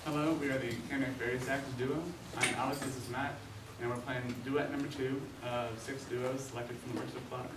Hello, we are the Canary Fairy Sax Duo. I'm Alex, this is Matt, and we're playing Duet number 2 of 6 duos selected from the works of Vladimir.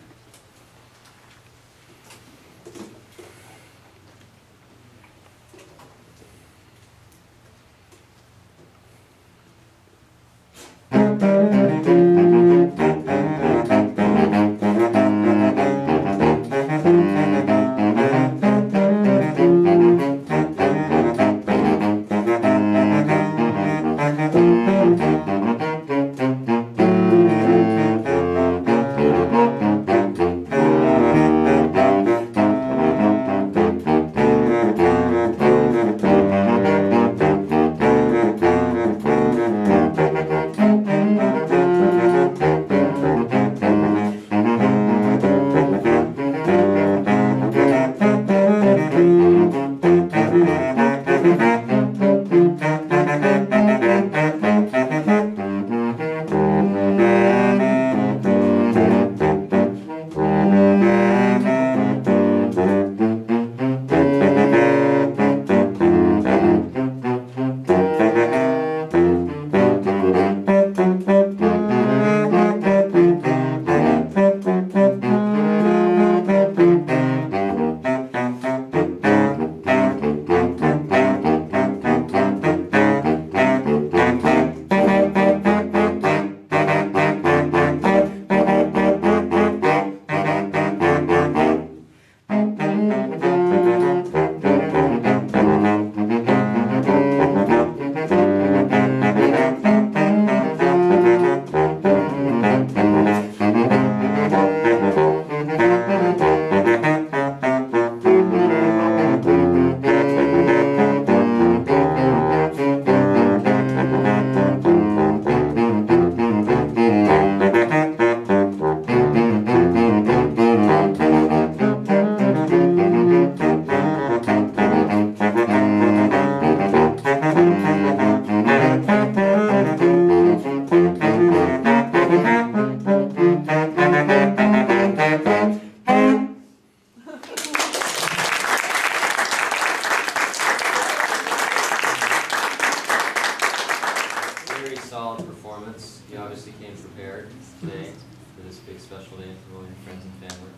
Solid performance. You obviously came prepared today for this big special day for all your friends and family.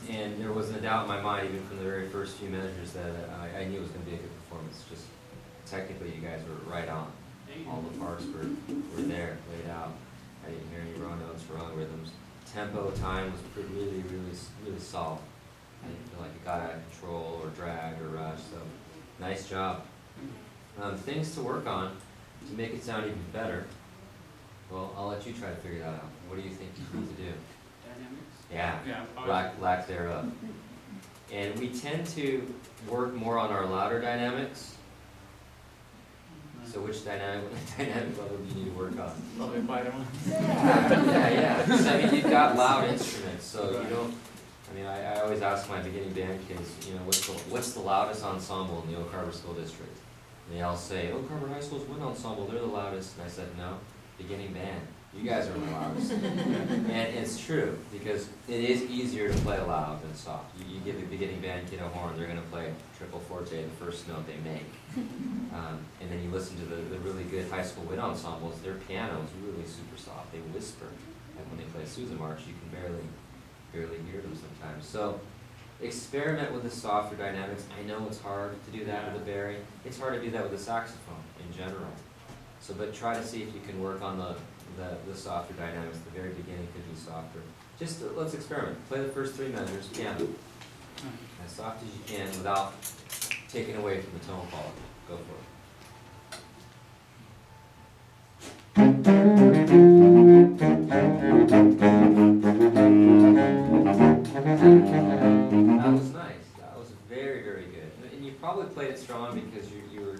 And there wasn't a doubt in my mind, even from the very first few measures, that I knew it was going to be a good performance. Just technically, you guys were right on. All the parts were there, laid out. I didn't hear any wrong notes, wrong rhythms. Tempo, time was really solid. I didn't feel like it got out of control or dragged or rushed. So, nice job. Things to work on to make it sound even better. Well, I'll let you try to figure that out. What do you think you need to do? Dynamics? Yeah, lack thereof. And we tend to work more on our louder dynamics. So which dynamic level do you need to work on? Probably a quieter one. Yeah. So, I mean, you've got loud instruments, so you don't. I mean, I always ask my beginning band kids, you know, what's the loudest ensemble in the Oak Harbor School District? And they all say, Oak Harbor High School's wind ensemble, they're the loudest. And I said, no, beginning band. You guys are the loudest. And it's true, because it is easier to play loud than soft. You give a beginning band kid a horn, they're going to play triple forte, the first note they make. And then you listen to the really good high school wind ensembles, their piano is really super soft. They whisper. And when they play Sousa March, you can barely hear them sometimes. So experiment with the softer dynamics. I know it's hard to do that with a bari. It's hard to do that with a saxophone in general. So, but try to see if you can work on the softer dynamics. The very beginning could be softer. Just let's experiment. Play the first 3 measures, piano, as soft as you can without taking away from the tone quality. Go for it. That was nice. That was very, very good. And you probably played it strong because you were.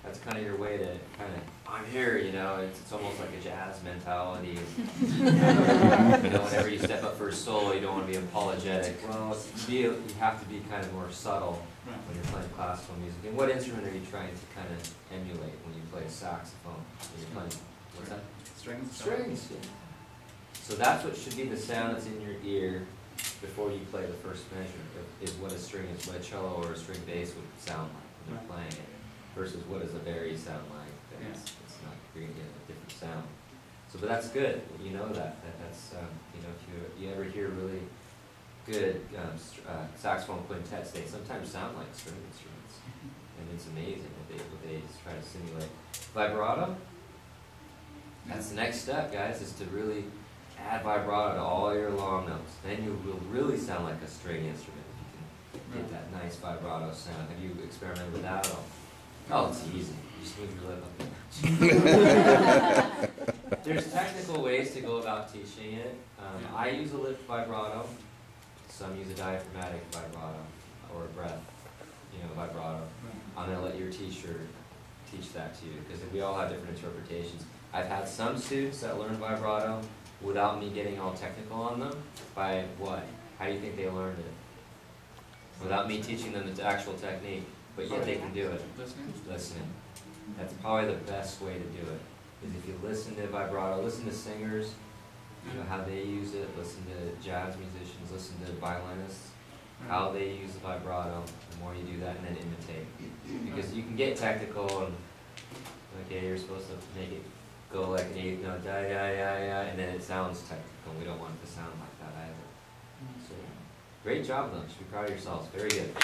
That's kind of your way to kind of, I'm here, you know, it's almost like a jazz mentality. You know, whenever you step up for a solo, you don't want to be apologetic. Well, you have to be kind of more subtle when you're playing classical music. And what instrument are you trying to kind of emulate when you play saxophone? When you're playing, what's that? Strings. Strings, yeah. So that's what should be the sound that's in your ear before you play the first measure, is what a string is, what a cello or a string bass would sound like when you're playing it. versus what does a very sound like. Yeah. It's not, you're gonna get a different sound. So, but that's good, you know that's, you know, if you ever hear really good saxophone quintets, they sometimes sound like string instruments. And it's amazing what they try to simulate. Vibrato, that's the next step, guys, is to really add vibrato to all your long notes. Then you will really sound like a string instrument if you can get that nice vibrato sound. Have you experimented with that at all? Oh, it's easy. You just move your lip up. There's technical ways to go about teaching it. I use a lip vibrato. Some use a diaphragmatic vibrato or a breath, vibrato. I'm going to let your teacher teach that to you because we all have different interpretations. I've had some students that learn vibrato without me getting all technical on them. By what? How do you think they learned it? Without me teaching them the actual technique, but yet they can do it. Listening. That's probably the best way to do it. Is if you listen to vibrato, listen to singers, how they use it, listen to jazz musicians, listen to violinists, how they use the vibrato. The more you do that, and then imitate. Because you can get technical and, okay, you're supposed to make it go like an eighth note, and then it sounds technical. We don't want it to sound like that either. So, great job, though. You should be proud of yourselves. Very good.